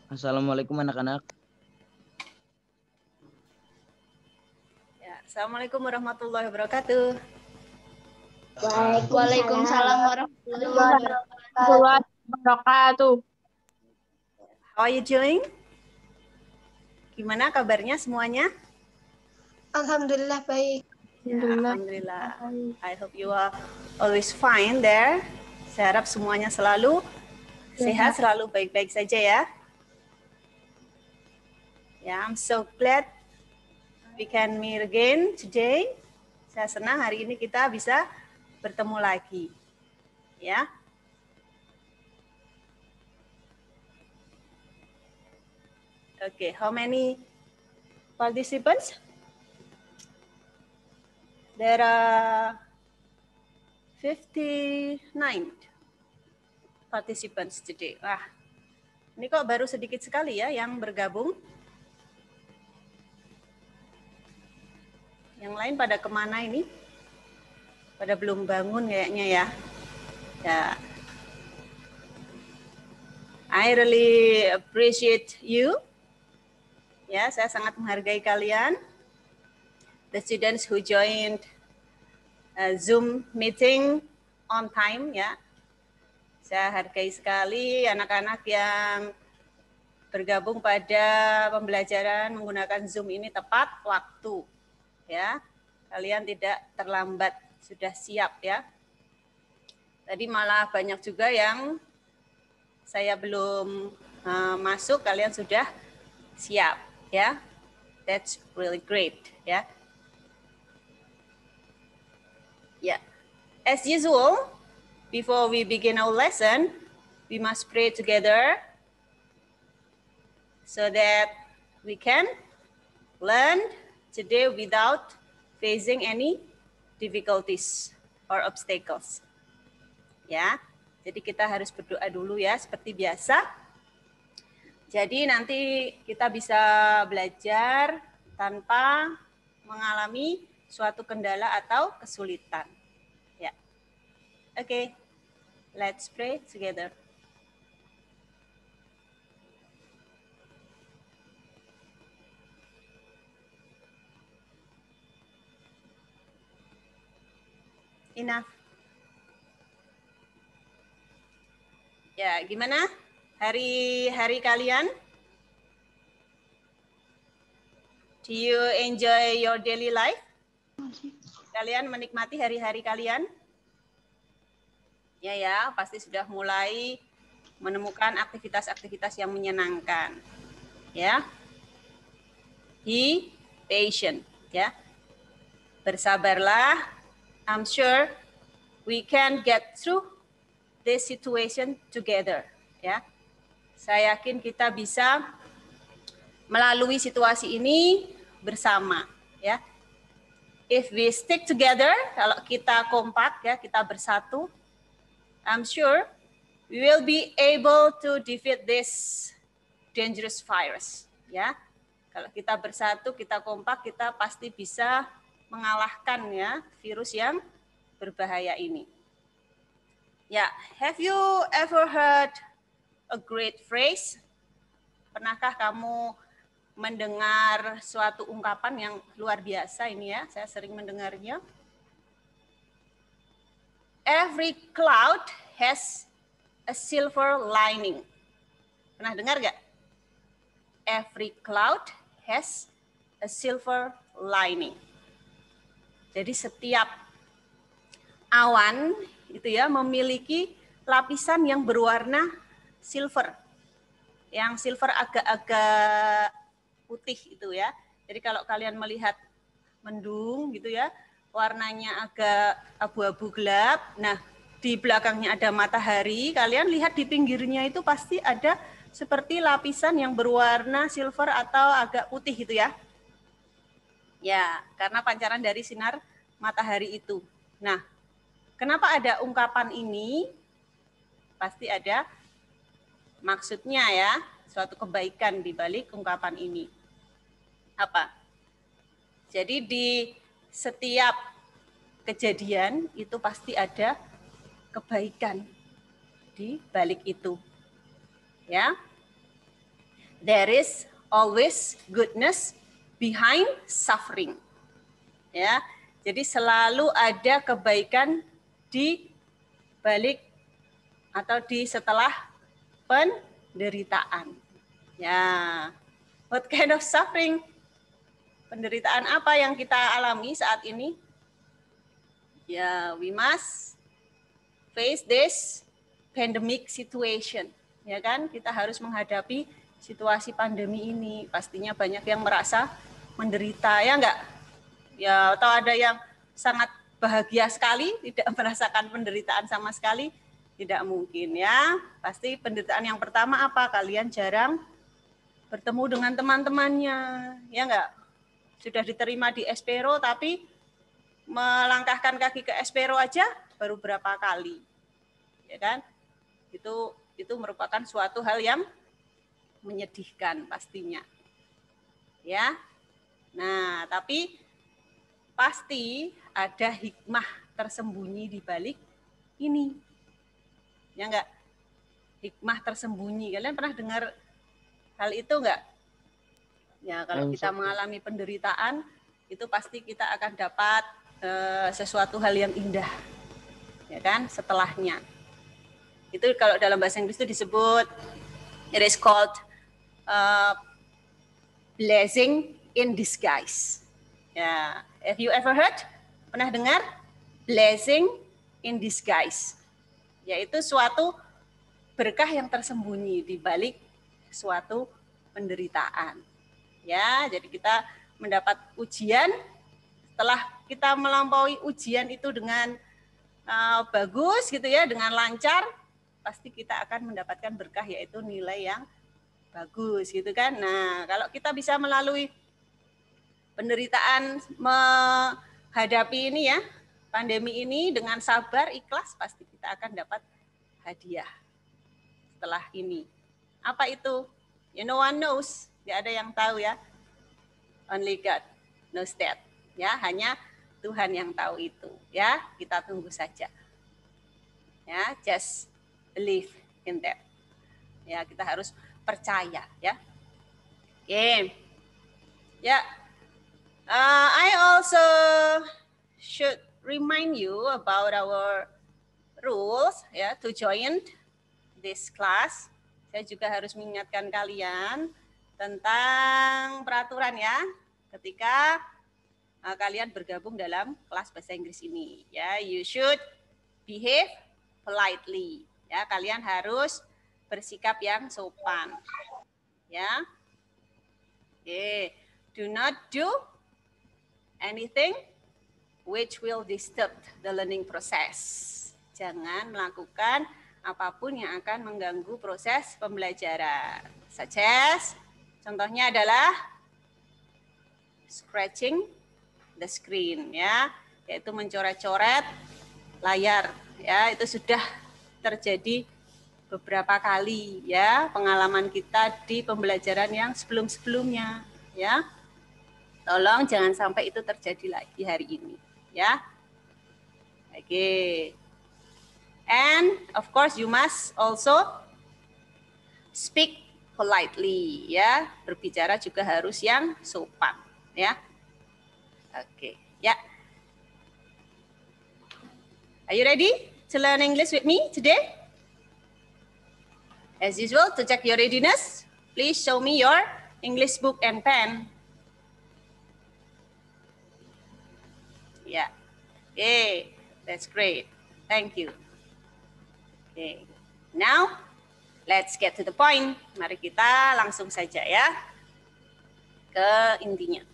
Assalamualaikum anak-anak. Ya, Assalamualaikum warahmatullahi wabarakatuh. Waalaikumsalam warahmatullahi wabarakatuh. How are you doing? Gimana kabarnya semuanya? Alhamdulillah baik. Ya, Alhamdulillah. I hope you are always fine there. Saya harap semuanya selalu sehat, selalu baik-baik saja ya. I'm so glad we can meet again today. Saya senang hari ini kita bisa bertemu lagi. Ya. Okay, how many participants? There are 59 participants today. Wah, ini kok baru sedikit sekali ya yang bergabung. Yang lain pada kemana ini? Pada belum bangun kayaknya ya. I really appreciate you. Ya, saya sangat menghargai kalian. The students who joined Zoom meeting on time ya. Saya hargai sekali anak-anak yang bergabung pada pembelajaran menggunakan Zoom ini tepat waktu. Ya, kalian tidak terlambat, sudah siap ya. Tadi malah banyak juga yang saya belum masuk, kalian sudah siap ya. That's really great ya. Yeah. As usual, before we begin our lesson, we must pray together so that we can learn today without facing any difficulties or obstacles. Ya, jadi kita harus berdoa dulu ya, seperti biasa. Jadi nanti kita bisa belajar tanpa mengalami suatu kendala atau kesulitan. Ya, oke, let's pray together. Enough. Ya, gimana hari-hari kalian? Do you enjoy your daily life? Kalian menikmati hari-hari kalian? Ya, pasti sudah mulai menemukan aktivitas-aktivitas yang menyenangkan. Ya. Be patient, ya. Bersabarlah. I'm sure we can get through this situation together, ya. Saya yakin kita bisa melalui situasi ini bersama, ya. If we stick together, kalau kita kompak ya, kita bersatu, I'm sure we will be able to defeat this dangerous virus, ya. Kalau kita bersatu, kita kompak, kita pasti bisa mengalahkan ya virus yang berbahaya ini. Ya, have you ever heard a great phrase? Pernahkah kamu mendengar suatu ungkapan yang luar biasa ini ya? Saya sering mendengarnya. Every cloud has a silver lining. Pernah dengar nggak? Every cloud has a silver lining. Jadi setiap awan itu ya memiliki lapisan yang berwarna silver. Yang silver agak-agak putih itu ya. Jadi kalau kalian melihat mendung gitu ya, warnanya agak abu-abu gelap. Nah, di belakangnya ada matahari, kalian lihat di pinggirnya itu pasti ada seperti lapisan yang berwarna silver atau agak putih gitu ya. Ya, karena pancaran dari sinar matahari itu. Nah, kenapa ada ungkapan ini? Pasti ada maksudnya ya, suatu kebaikan di balik ungkapan ini. Apa? Jadi di setiap kejadian itu pasti ada kebaikan di balik itu. Ya. there is always goodness behind suffering. Ya, jadi selalu ada kebaikan di balik atau di setelah penderitaan. Ya, what kind of suffering? Penderitaan apa yang kita alami saat ini? Ya, we must face this pandemic situation. Ya kan, kita harus menghadapi situasi pandemi ini. Pastinya banyak yang merasa menderita, ya enggak? Ya, atau ada yang sangat bahagia sekali, tidak merasakan penderitaan sama sekali. Tidak mungkin ya. Pasti penderitaan yang pertama apa? Kalian jarang bertemu dengan teman-temannya, ya enggak? Sudah diterima di Espero tapi melangkahkan kaki ke Espero aja baru berapa kali. Ya kan? Itu merupakan suatu hal yang menyedihkan pastinya. Ya. Nah, tapi pasti ada hikmah tersembunyi di balik ini. Ya enggak? Hikmah tersembunyi. Kalian pernah dengar hal itu enggak? Ya, kalau kita mengalami penderitaan, itu pasti kita akan dapat sesuatu hal yang indah. Ya kan? Setelahnya. Itu kalau dalam bahasa Inggris itu disebut, it is called blessing in disguise. Ya, have you ever heard? Pernah dengar? Blessing in disguise. Yaitu suatu berkah yang tersembunyi di balik suatu penderitaan. Ya, jadi kita mendapat ujian. Setelah kita melampaui ujian itu dengan bagus gitu ya, dengan lancar, pasti kita akan mendapatkan berkah, yaitu nilai yang bagus gitu kan. Nah, kalau kita bisa melalui penderitaan, menghadapi ini ya, pandemi ini dengan sabar, ikhlas, pasti kita akan dapat hadiah setelah ini. Apa itu? Ya, no one knows. Tidak ada yang tahu ya. Only God knows that. Ya, hanya Tuhan yang tahu itu. Ya, kita tunggu saja. Ya, just believe in that. Ya, kita harus percaya ya. Oke. Ya. I also should remind you about our rules ya to join this class. Saya juga harus mengingatkan kalian tentang peraturan ya ketika kalian bergabung dalam kelas bahasa Inggris ini ya. You should behave politely ya, kalian harus bersikap yang sopan ya. Do not do anything which will disturb the learning process. Jangan melakukan apapun yang akan mengganggu proses pembelajaran. Such as, contohnya adalah scratching the screen ya, yaitu mencoret-coret layar ya. Itu sudah terjadi beberapa kali ya pengalaman kita di pembelajaran yang sebelum-sebelumnya ya. Tolong jangan sampai itu terjadi lagi hari ini ya. Oke. And of course you must also speak politely ya. Berbicara juga harus yang sopan ya. Oke, ya. Are you ready to learn English with me today? As usual, to check your readiness, please show me your English book and pen. Yeah. Okay, that's great. Thank you. Okay. Now, let's get to the point. Mari kita langsung saja ya ke intinya.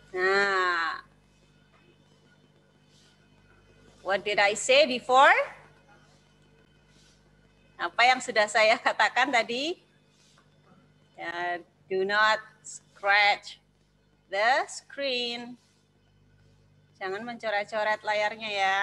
Nah, what did I say before? Apa yang sudah saya katakan tadi? Do not scratch the screen. Jangan mencoret-coret layarnya ya.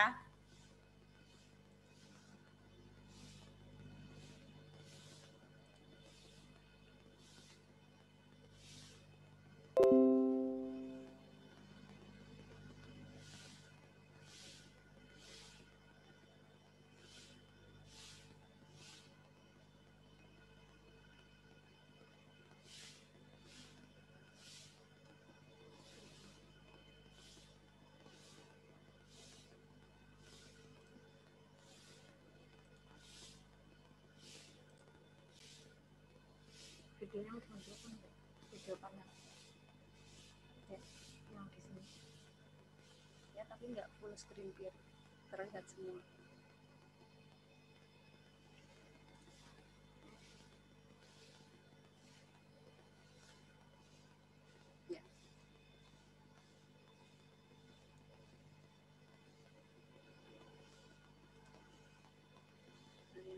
Videonya udah masuk kan? Video panel. Ya, yang di sini. Ya, tapi nggak full screen biar terlihat semua. Ya.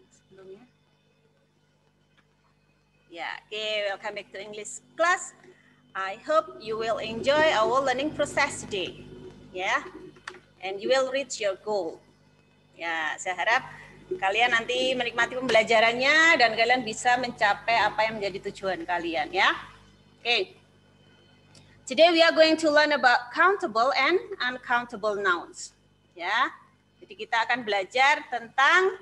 Sebelumnya. Yeah, okay, welcome back to English class. I hope you will enjoy our learning process today. Yeah, and you will reach your goal. Ya, saya harap kalian nanti menikmati pembelajarannya dan kalian bisa mencapai apa yang menjadi tujuan kalian ya. Okay. Today we are going to learn about countable and uncountable nouns. Ya. Jadi kita akan belajar tentang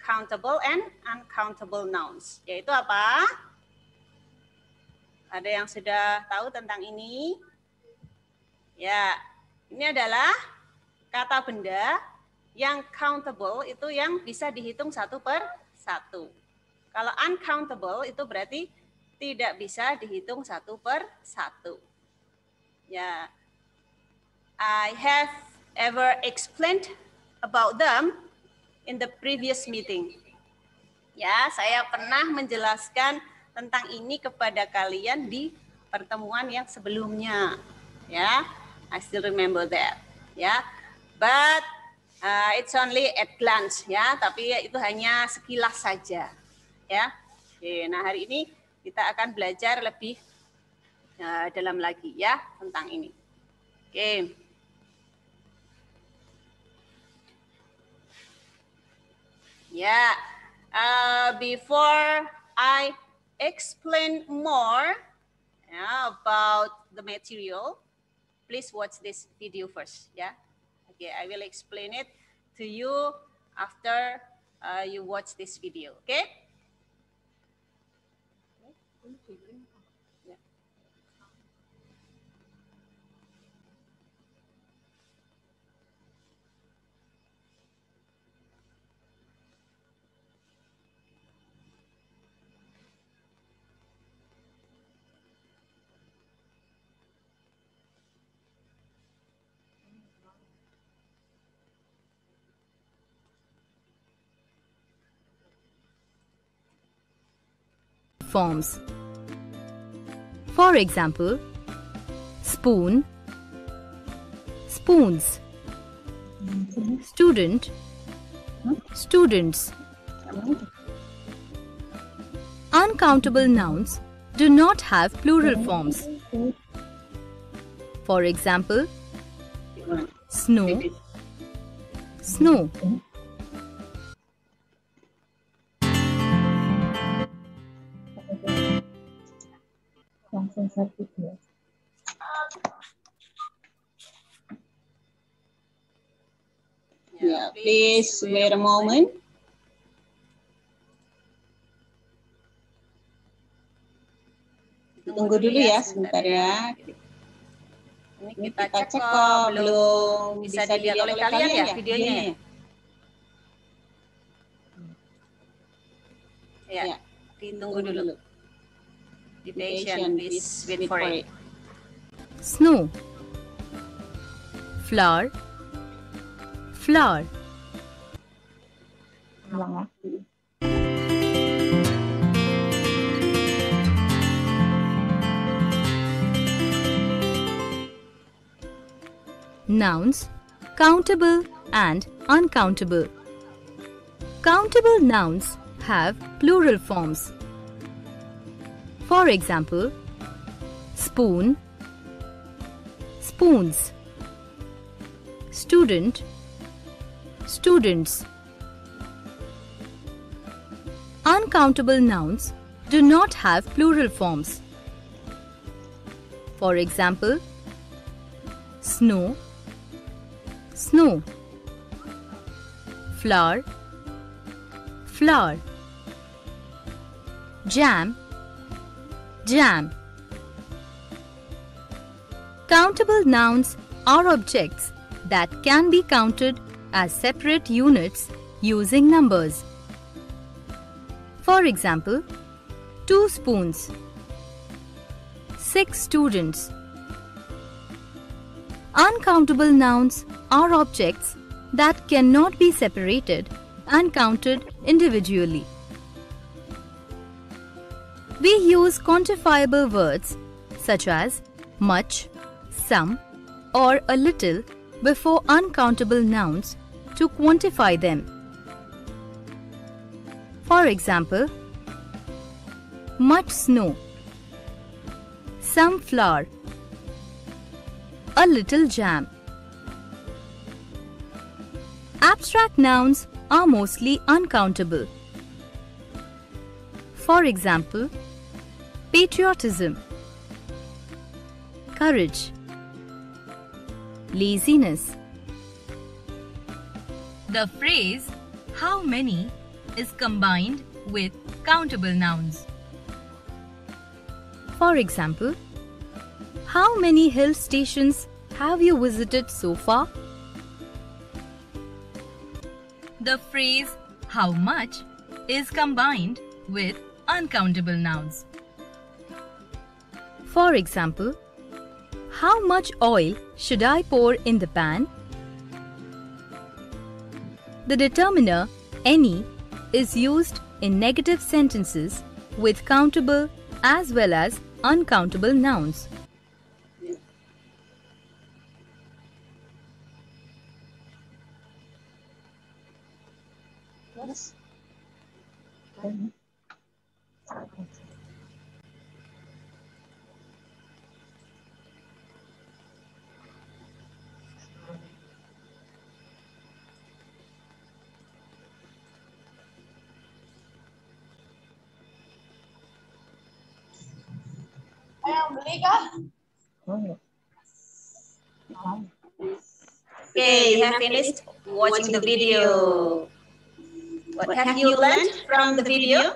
countable and uncountable nouns. Yaitu apa? Ada yang sudah tahu tentang ini? Ya, ini adalah kata benda yang countable itu yang bisa dihitung satu per satu. Kalau uncountable itu berarti tidak bisa dihitung satu per satu. Ya, I have ever explained about them in the previous meeting. Ya, saya pernah menjelaskan tentang ini kepada kalian di pertemuan yang sebelumnya. Ya, I still remember that. Ya, but it's only at glance ya, tapi itu hanya sekilas saja. Ya, oke, nah hari ini kita akan belajar lebih dalam lagi ya tentang ini. Oke. Ya, before I explain more about the material, please watch this video first. Ya, okay, I will explain it to you after you watch this video. Okay? Forms. For example, spoon, spoons, student, students. Uncountable nouns do not have plural forms. For example, snow, snow. Yeah, please wait a moment. Tunggu dulu ya sebentar ya. Ini kita cek kok belum bisa dilihat oleh kalian ya videonya. Ya, ditunggu dulu. Be patient, please wait for it. Snow, flower, flower. Nouns, countable and uncountable. Countable nouns have plural forms. For example, spoon, spoons. student, students. Uncountable nouns do not have plural forms. For example, snow, snow. Flower, flower. Jam, jam. Countable nouns are objects that can be counted as separate units using numbers. For example, 2 spoons, 6 students. Uncountable nouns are objects that cannot be separated and counted individually. We use quantifiable words such as much, some, or a little before uncountable nouns to quantify them. For example, much snow, some flour, a little jam. Abstract nouns are mostly uncountable. For example, patriotism, courage, laziness. The phrase how many is combined with countable nouns. For example, how many hill stations have you visited so far? The phrase how much is combined with uncountable nouns. For example, how much oil should I pour in the pan? The determiner any is used in negative sentences with countable as well as uncountable nouns. Okay, you have finished watching the video. What have you learned from the video?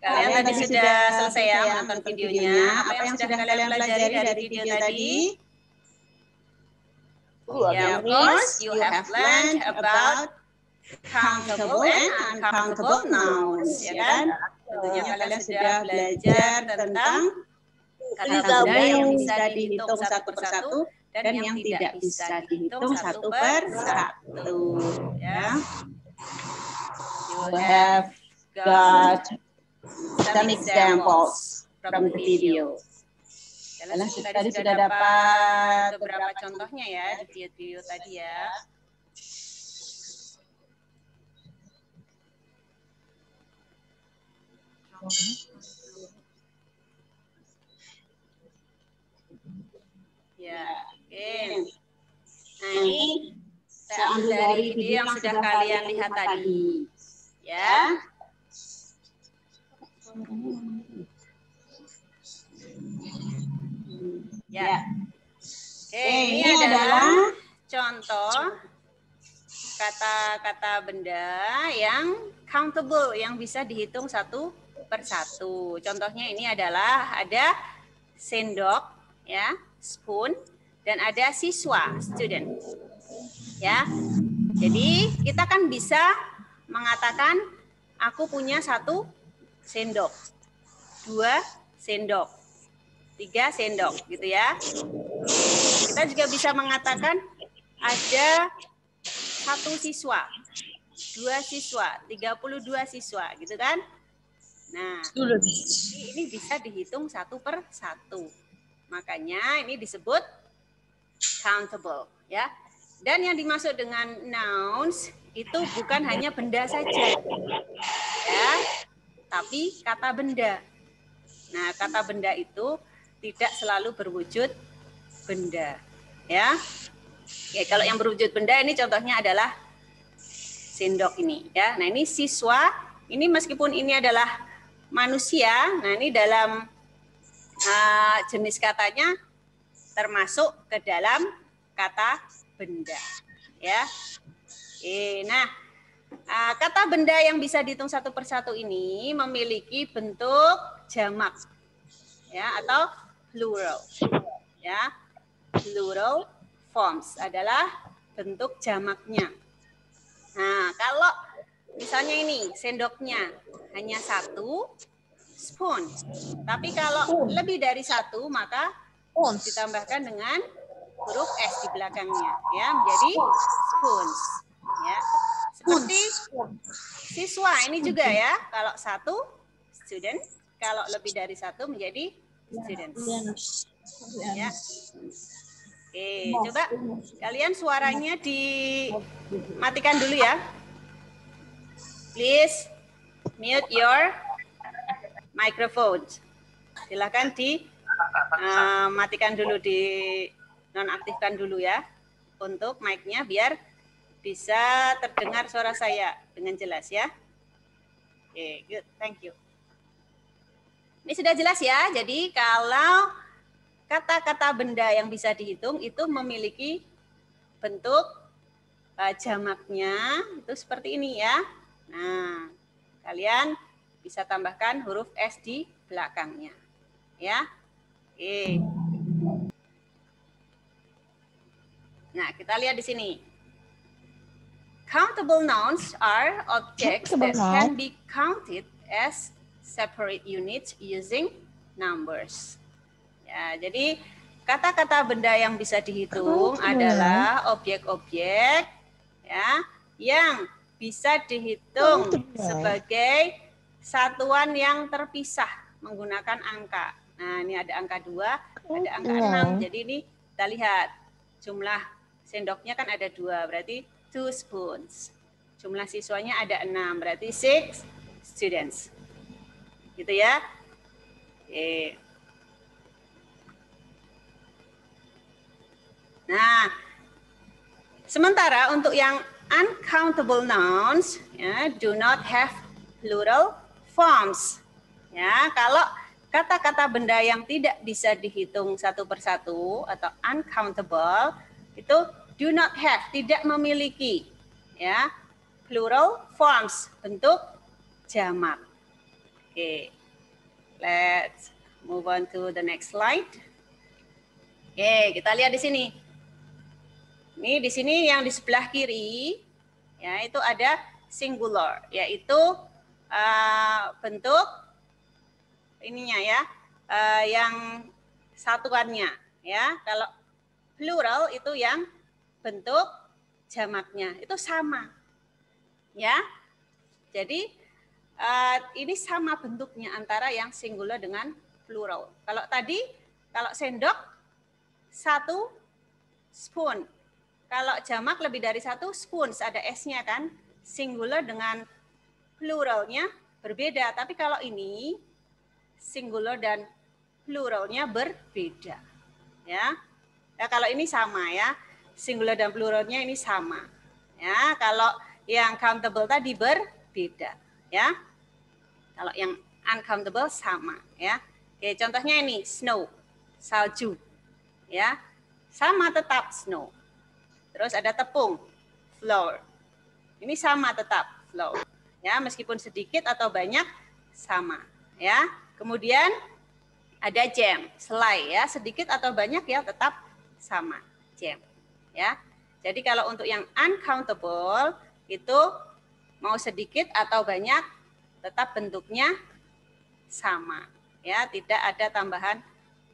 Kalian tadi sudah selesai ya menonton videonya. Apa yang sudah kalian pelajari dari video tadi? Yeah, of course, you have learned about countable and uncountable nouns, ya kan? Tentunya kalian sudah belajar tentang kata benda yang bisa dihitung satu persatu dan yang tidak bisa dihitung satu persatu. Ya. You have got some examples from the video. Kalian tadi sudah dapat beberapa contohnya ya di video tadi ya. Ya, oke. Nah ini saya ambil dari video yang sudah kalian lihat tadi. Ya. Ya. Oke, ini adalah contoh kata-kata benda yang countable, yang bisa dihitung satu persatu. Contohnya ini adalah ada sendok, ya, spoon, dan ada siswa, student. Ya. Jadi kita kan bisa mengatakan aku punya 1 sendok, 2 sendok, 3 sendok, gitu ya. Kita juga bisa mengatakan ada 1 siswa, 2 siswa, 32 siswa, gitu kan? Nah, ini bisa dihitung satu per satu. Makanya ini disebut countable, ya. Dan yang dimaksud dengan nouns itu bukan hanya benda saja, ya, tapi kata benda. Nah, kata benda itu tidak selalu berwujud benda. Ya. Oke, kalau yang berwujud benda ini contohnya adalah sendok ini ya. Nah, ini siswa, ini meskipun ini adalah manusia, nah ini dalam jenis katanya termasuk ke dalam kata benda ya. Nah, kata benda yang bisa dihitung satu persatu ini memiliki bentuk jamak ya atau plural ya. Plural forms adalah bentuk jamaknya. Nah, kalau misalnya ini sendoknya hanya satu, spoon. Tapi kalau lebih dari satu, maka ditambahkan dengan huruf S di belakangnya, ya menjadi spoons. Ya, seperti siswa ini juga ya. Kalau satu, student. Kalau lebih dari satu menjadi students. Ya. Oke, coba kalian suaranya dimatikan dulu ya. Please mute your microphone. Silakan dimatikan dulu, di nonaktifkan dulu ya untuk mic-nya biar bisa terdengar suara saya dengan jelas ya. Oke, good, thank you. Ini sudah jelas ya. Jadi kalau kata-kata benda yang bisa dihitung itu memiliki bentuk jamaknya itu seperti ini ya. Nah, kalian bisa tambahkan huruf S di belakangnya. Ya. Oke. Nah, kita lihat di sini. Countable nouns are objects that can be counted as separate units using numbers. Ya, jadi kata-kata benda yang bisa dihitung adalah objek-objek ya yang bisa dihitung sebagai satuan yang terpisah menggunakan angka. Nah, ini ada angka 2, ada angka 6. Jadi ini kita lihat jumlah sendoknya kan ada 2, berarti 2 spoons. Jumlah siswanya ada 6, berarti 6 students. Gitu ya. Oke. Nah, sementara untuk yang uncountable nouns ya, do not have plural forms. Ya, kalau kata-kata benda yang tidak bisa dihitung satu persatu atau uncountable itu do not have, tidak memiliki ya plural forms, bentuk jamak. Oke. Let's move on to the next slide. Oke, kita lihat di sini. Ini di sini yang di sebelah kiri ya itu ada singular, yaitu bentuk ininya ya, yang satuannya ya. Kalau plural itu yang bentuk jamaknya itu sama ya. Jadi ini sama bentuknya antara yang singular dengan plural. Kalau sendok satu spoon. Kalau jamak lebih dari satu, spoons, ada S-nya kan. Singular dengan pluralnya berbeda. Tapi kalau ini, singular dan pluralnya berbeda. Ya. Nah, kalau ini sama ya. Singular dan pluralnya ini sama. Ya, kalau yang countable tadi berbeda. Ya. Kalau yang uncountable sama. Ya. Oke, contohnya ini, snow, salju. Ya. Sama tetap snow. Terus ada tepung, flour. Ini sama tetap, flour. Ya, meskipun sedikit atau banyak sama, ya. Kemudian ada jam, selai ya, sedikit atau banyak ya tetap sama, jam. Ya. Jadi kalau untuk yang uncountable itu mau sedikit atau banyak tetap bentuknya sama, ya, tidak ada tambahan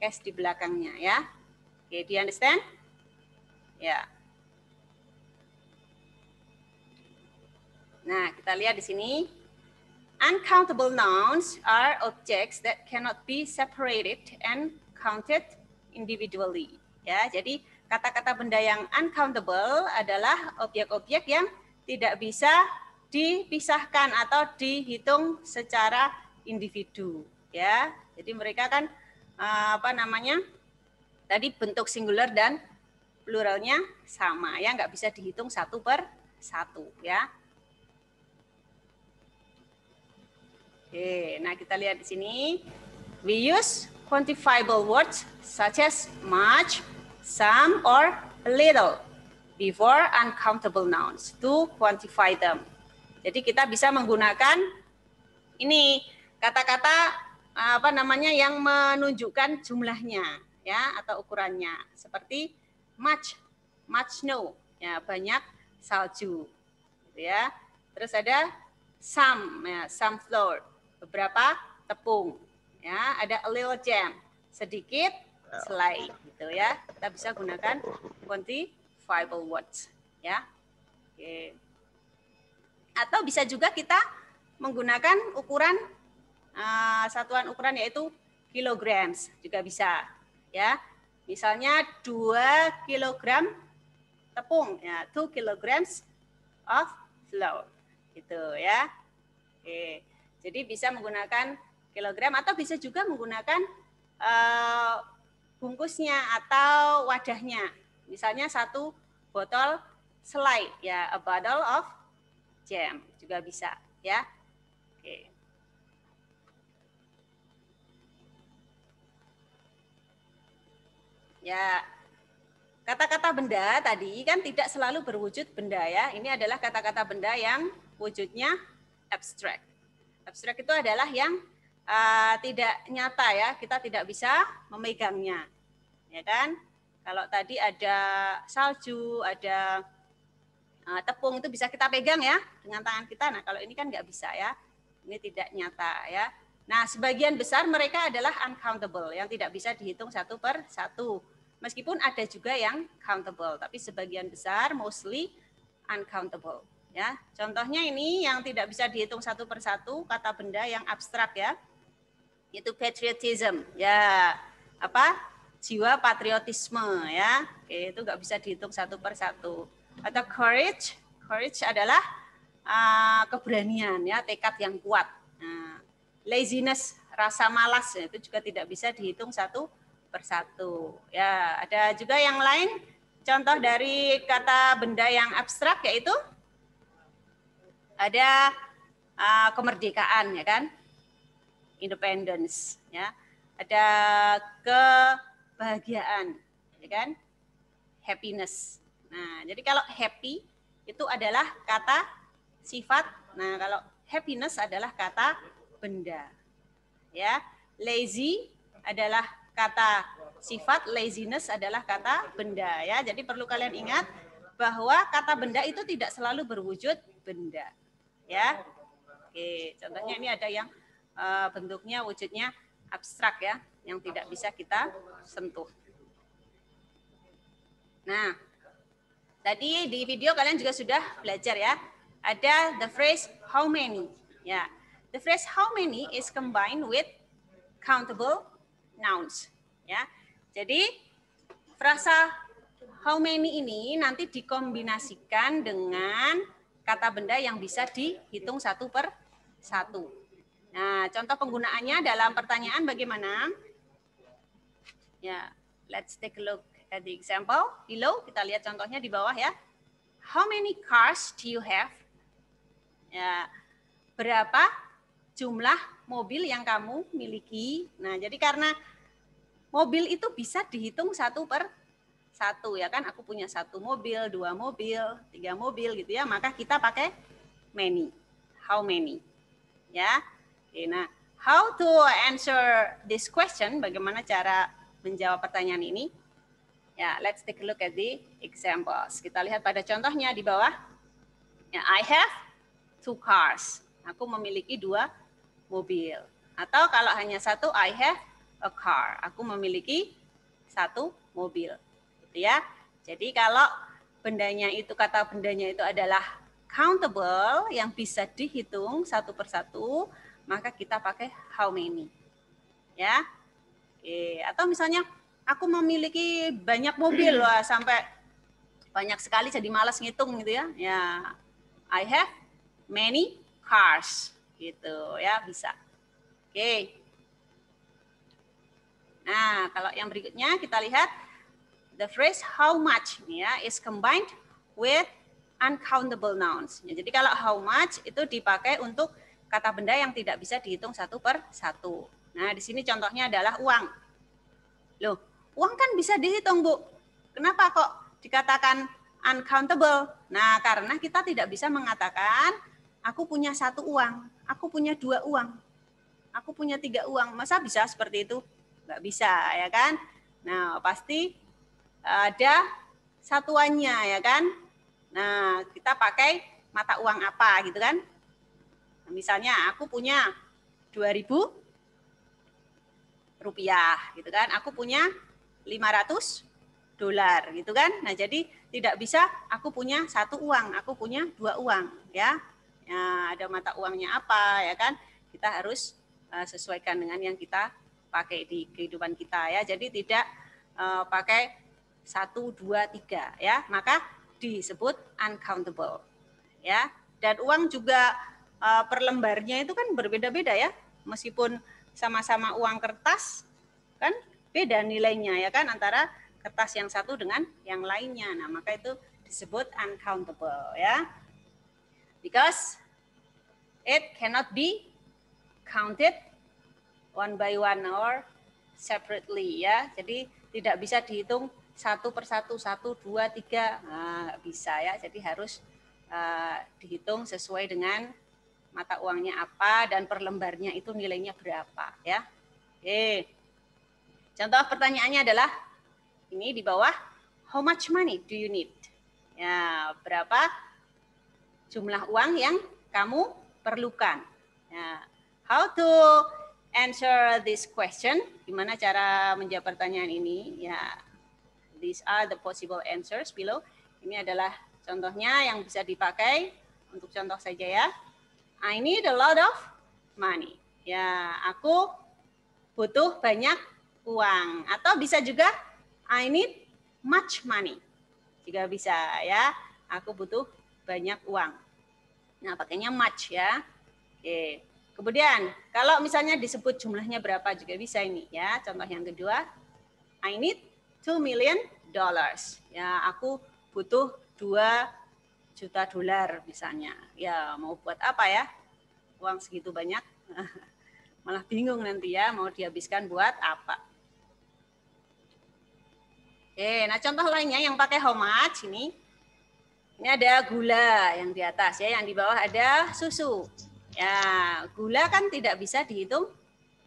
S di belakangnya ya. Oke, do you understand? Ya. Nah, kita lihat di sini. Uncountable nouns are objects that cannot be separated and counted individually. Ya, jadi kata-kata benda yang uncountable adalah objek-objek yang tidak bisa dipisahkan atau dihitung secara individu. Ya, jadi mereka kan tadi bentuk singular dan pluralnya sama ya, nggak bisa dihitung satu per satu ya. Oke, nah kita lihat di sini. We use quantifiable words such as much, some, or a little before uncountable nouns to quantify them. Jadi kita bisa menggunakan ini kata-kata apa namanya yang menunjukkan jumlahnya ya atau ukurannya, seperti much snow ya, banyak salju gitu ya. Terus ada some ya, some flour, beberapa tepung ya, ada a little jam, sedikit selai gitu ya. Kita bisa gunakan quantifiable words ya. Oke. Atau bisa juga kita menggunakan ukuran satuan ukuran yaitu kilograms juga bisa ya. Misalnya 2 kilogram tepung ya, 2 kilograms of flour gitu ya. Oke. Jadi bisa menggunakan kilogram atau bisa juga menggunakan bungkusnya atau wadahnya. Misalnya 1 botol selai ya, a bottle of jam juga bisa ya. Oke. Ya, kata-kata benda tadi kan tidak selalu berwujud benda ya. Ini adalah kata-kata benda yang wujudnya abstrak. Abstrak itu adalah yang tidak nyata ya, kita tidak bisa memegangnya, ya kan? Kalau tadi ada salju, ada tepung itu bisa kita pegang ya dengan tangan kita. Nah kalau ini kan nggak bisa ya, ini tidak nyata ya. Nah, sebagian besar mereka adalah uncountable, yang tidak bisa dihitung satu per satu. Meskipun ada juga yang countable, tapi sebagian besar mostly uncountable. Ya, contohnya ini yang tidak bisa dihitung satu per satu, kata benda yang abstrak ya, itu patriotism. Ya, apa? Jiwa patriotisme ya. Oke, itu nggak bisa dihitung satu per satu. Atau courage, courage adalah keberanian ya, tekad yang kuat. Nah, laziness, rasa malas itu juga tidak bisa dihitung satu per satu. Ya, ada juga yang lain contoh dari kata benda yang abstrak yaitu ada kemerdekaan ya kan, independence ya, ada kebahagiaan ya kan, happiness. Nah, jadi kalau happy itu adalah kata sifat. Nah, kalau happiness adalah kata benda. Ya, lazy adalah kata sifat, laziness adalah kata benda ya. Jadi perlu kalian ingat bahwa kata benda itu tidak selalu berwujud benda. Ya. Oke, contohnya ini ada yang bentuknya wujudnya abstrak ya, yang tidak bisa kita sentuh. Nah, tadi di video kalian juga sudah belajar ya. Ada the phrase how many. Ya. The phrase how many is combined with countable nouns. Ya. Jadi frasa how many ini nanti dikombinasikan dengan kata benda yang bisa dihitung satu per satu. Nah, contoh penggunaannya dalam pertanyaan bagaimana? Ya, let's take a look at the example below. Kita lihat contohnya di bawah ya. How many cars do you have? Ya, berapa jumlah mobil yang kamu miliki? Nah, jadi karena mobil itu bisa dihitung satu per satu ya kan, aku punya 1 mobil, 2 mobil, 3 mobil gitu ya, maka kita pakai many, how many ya. Oke, nah how to answer this question, bagaimana cara menjawab pertanyaan ini ya, let's take a look at the examples. Kita lihat pada contohnya di bawah ya, I have 2 cars, aku memiliki 2 mobil. Atau kalau hanya 1, I have a car, aku memiliki 1 mobil. Gitu ya. Jadi kalau bendanya itu, kata bendanya itu adalah countable, yang bisa dihitung satu per satu, maka kita pakai how many. Ya. Oke. Atau misalnya aku memiliki banyak mobil, wah, sampai banyak sekali jadi malas ngitung gitu ya. Ya, I have many cars gitu ya, bisa. Oke. Nah, kalau yang berikutnya kita lihat the phrase how much ya is combined with uncountable nouns. Ya, jadi kalau how much itu dipakai untuk kata benda yang tidak bisa dihitung satu per satu. Nah, di sini contohnya adalah uang. Loh, uang kan bisa dihitung, Bu. Kenapa kok dikatakan uncountable? Nah, karena kita tidak bisa mengatakan aku punya satu uang, aku punya dua uang, aku punya tiga uang. Masa bisa seperti itu? Nggak bisa, ya kan? Nah, pasti ada satuannya, ya kan? Nah, kita pakai mata uang apa gitu kan? Nah, misalnya aku punya 2.000 rupiah gitu kan. Aku punya 500 dolar gitu kan. Nah, jadi tidak bisa aku punya satu uang, aku punya dua uang ya. Ya, ada mata uangnya apa ya kan? Kita harus sesuaikan dengan yang kita pakai di kehidupan kita ya. Jadi tidak pakai 1, 2, 3 ya. Maka disebut uncountable ya. Dan uang juga per lembarnya itu kan berbeda-beda ya, meskipun sama-sama uang kertas kan beda nilainya ya kan antara kertas yang satu dengan yang lainnya. Nah, maka itu disebut uncountable ya, because it cannot be counted one by one or separately ya. Jadi tidak bisa dihitung satu persatu, 1, 2, 3, nah, bisa ya. Jadi harus dihitung sesuai dengan mata uangnya apa dan per lembarnya itu nilainya berapa ya. Oke. Contoh pertanyaannya adalah ini di bawah, how much money do you need? Ya, berapa jumlah uang yang kamu perlukan? Ya, how to answer this question? Gimana cara menjawab pertanyaan ini? Ya, these are the possible answers below. Ini adalah contohnya yang bisa dipakai untuk contoh saja ya. I need a lot of money. Ya, aku butuh banyak uang. Atau bisa juga I need much money. Juga bisa ya. Aku butuh banyak uang. Nah, pakainya much ya. Oke. Kemudian, kalau misalnya disebut jumlahnya berapa juga bisa ini ya. Contoh yang kedua, I need $2 million. Ya, aku butuh 2 juta dolar misalnya. Ya, mau buat apa ya? Uang segitu banyak. Malah bingung nanti ya, mau dihabiskan buat apa. Oke, nah contoh lainnya yang pakai how much ini. Ini ada gula yang di atas ya, yang di bawah ada susu. Ya, gula kan tidak bisa dihitung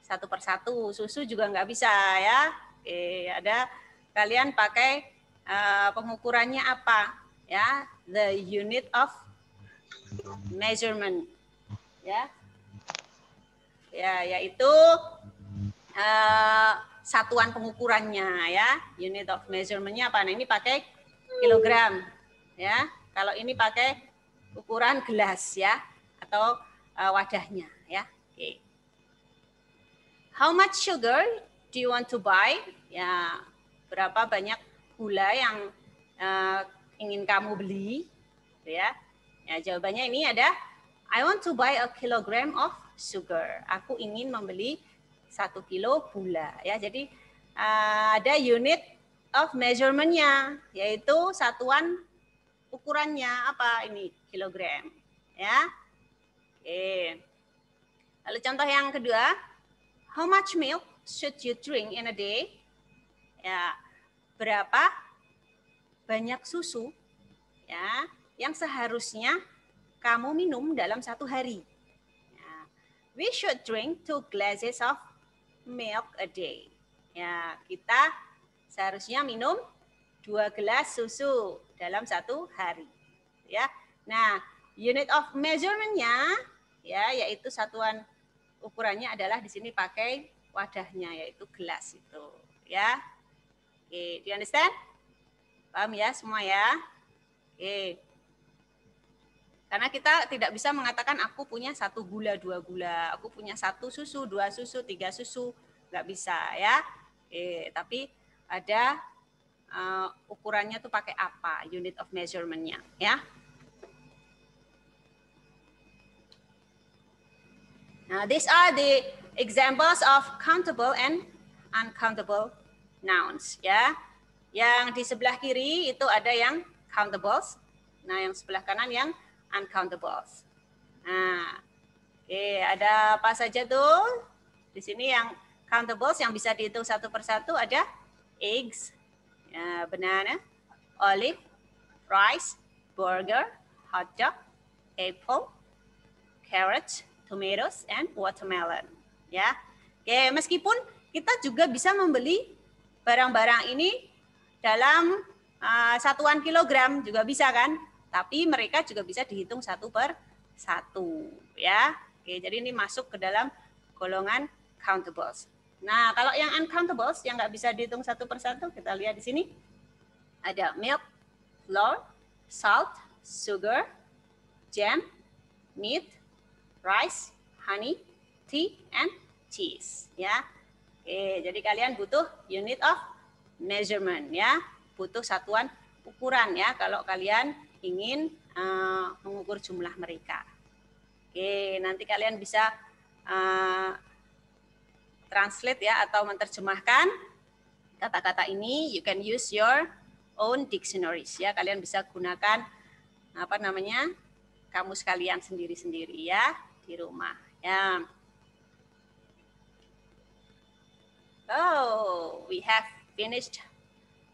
satu persatu, susu juga nggak bisa ya. Oke, ada kalian pakai pengukurannya apa ya? The unit of measurement ya. Ya, yaitu satuan pengukurannya ya. Unit of measurement-nya apa? Nah, ini pakai kilogram ya. Kalau ini pakai ukuran gelas ya atau wadahnya ya. Oke. How much sugar do you want to buy? Ya, berapa banyak gula yang ingin kamu beli? Ya. Ya, jawabannya ini ada I want to buy a kilogram of sugar. Aku ingin membeli 1 kilo gula ya. Jadi ada unit of measurement-nya, yaitu satuan ukurannya apa ini? Kilogram ya. Oke. Lalu contoh yang kedua, how much milk should you drink in a day? Ya, berapa banyak susu ya yang seharusnya kamu minum dalam 1 hari? Ya, we should drink 2 glasses of milk a day. Ya, kita seharusnya minum 2 gelas susu dalam 1 hari. Ya, nah unit of measurement-nya ya yaitu satuan ukurannya adalah di sini pakai wadahnya yaitu gelas itu. Ya, oke, do you understand? Paham ya semua ya? Oke. Karena kita tidak bisa mengatakan aku punya 1 gula, 2 gula, aku punya 1 susu, 2 susu, 3 susu, nggak bisa ya. Tapi ada ukurannya tuh pakai apa, unit of measurement-nya ya. Now these are the examples of countable and uncountable nouns ya. Yang di sebelah kiri itu ada yang countables. Nah, yang sebelah kanan yang uncountables. Nah, oke, ada apa saja tuh? Di sini yang countables yang bisa dihitung satu persatu ada eggs, ya, banana, olive, rice, burger, hot dog, apple, carrot, tomatoes, and watermelon. Ya, oke, meskipun kita juga bisa membeli barang-barang ini dalam satuan kilogram juga bisa kan, tapi mereka juga bisa dihitung satu per satu, ya. Oke, jadi ini masuk ke dalam golongan countables. Nah, kalau yang uncountables yang nggak bisa dihitung satu per satu, kita lihat di sini ada milk, flour, salt, sugar, jam, meat, rice, honey, tea, and cheese, ya. Oke, jadi kalian butuh unit of measurement, ya, butuh satuan ukuran, ya, kalau kalian ingin mengukur jumlah mereka. Oke, nanti kalian bisa translate, ya, atau menerjemahkan kata-kata ini. You can use your own dictionaries, ya, kalian bisa gunakan apa namanya kamus kalian sendiri-sendiri, ya, di rumah, ya. Oh, we have finished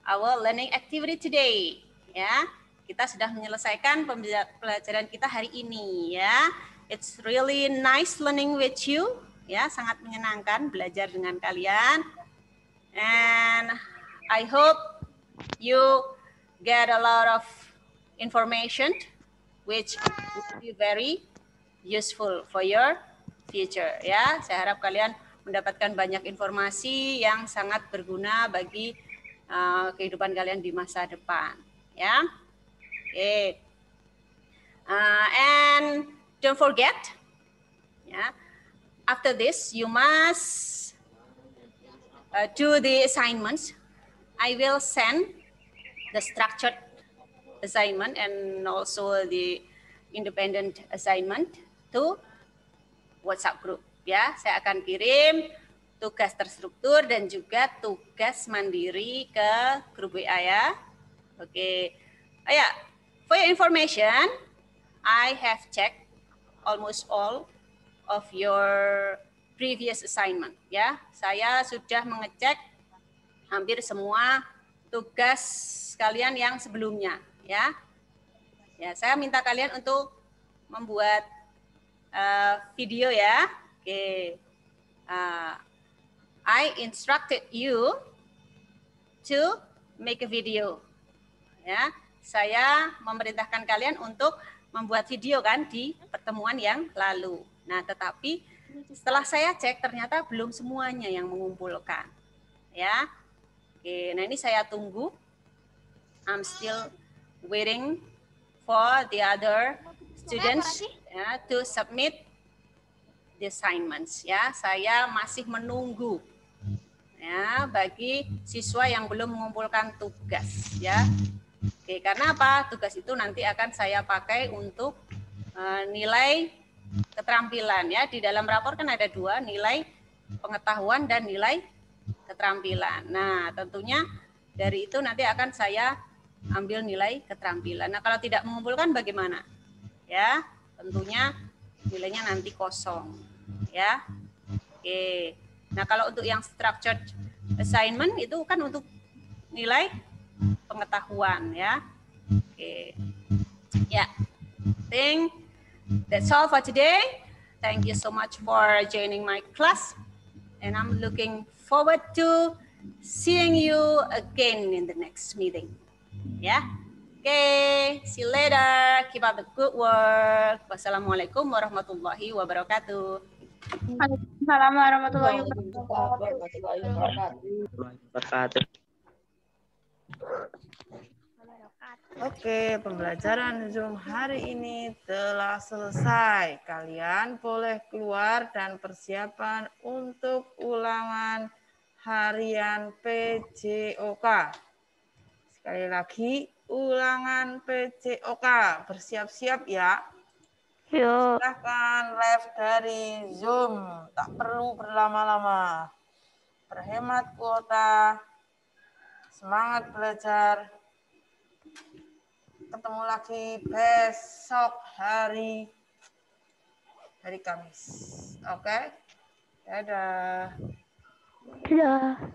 our learning activity today, ya. Kita sudah menyelesaikan pembelajaran kita hari ini, ya. It's really nice learning with you, ya, sangat menyenangkan belajar dengan kalian. And I hope you get a lot of information which will be very useful for your future, ya. Saya harap kalian mendapatkan banyak informasi yang sangat berguna bagi kehidupan kalian di masa depan, ya. Oke. And don't forget, ya, after this you must do the assignments. I will send the structured assignment and also the independent assignment to WhatsApp group, ya. Saya akan kirim tugas terstruktur dan juga tugas mandiri ke grup WA, ya. Oke. Ya, for your information, I have checked almost all of your previous assignment, ya. Saya sudah mengecek hampir semua tugas kalian yang sebelumnya, ya. Ya, saya minta kalian untuk membuat video, ya. Oke. I instructed you to make a video, ya. Saya memerintahkan kalian untuk membuat video kan di pertemuan yang lalu. Nah, tetapi setelah saya cek ternyata belum semuanya yang mengumpulkan, ya. Oke, nah ini saya tunggu. I'm still waiting for the other students, ya, to submit the assignments, ya. Saya masih menunggu, ya, bagi siswa yang belum mengumpulkan tugas, ya. Oke, karena apa? Tugas itu nanti akan saya pakai untuk nilai keterampilan, ya. Di dalam rapor kan ada dua, nilai pengetahuan dan nilai keterampilan. Nah, tentunya dari itu nanti akan saya ambil nilai keterampilan. Nah, kalau tidak mengumpulkan bagaimana? Ya, tentunya nilainya nanti kosong, ya. Oke. Nah, kalau untuk yang structured assignment itu kan untuk nilai pengetahuan, ya. Oke. Ya. Think that's all for today. Thank you so much for joining my class, and I'm looking forward to seeing you again in the next meeting. Ya. Okay, see you later. Keep up the good work. Wassalamualaikum warahmatullahi wabarakatuh. Waalaikumsalam warahmatullahi wabarakatuh. Oke, pembelajaran Zoom hari ini telah selesai. Kalian boleh keluar dan persiapan untuk ulangan harian PJOK. Sekali lagi, ulangan PJOK. Bersiap-siap ya. Silahkan live dari Zoom. Tak perlu berlama-lama. Berhemat kuota. Semangat belajar. Ketemu lagi besok hari Kamis. Oke? Dadah. Dadah.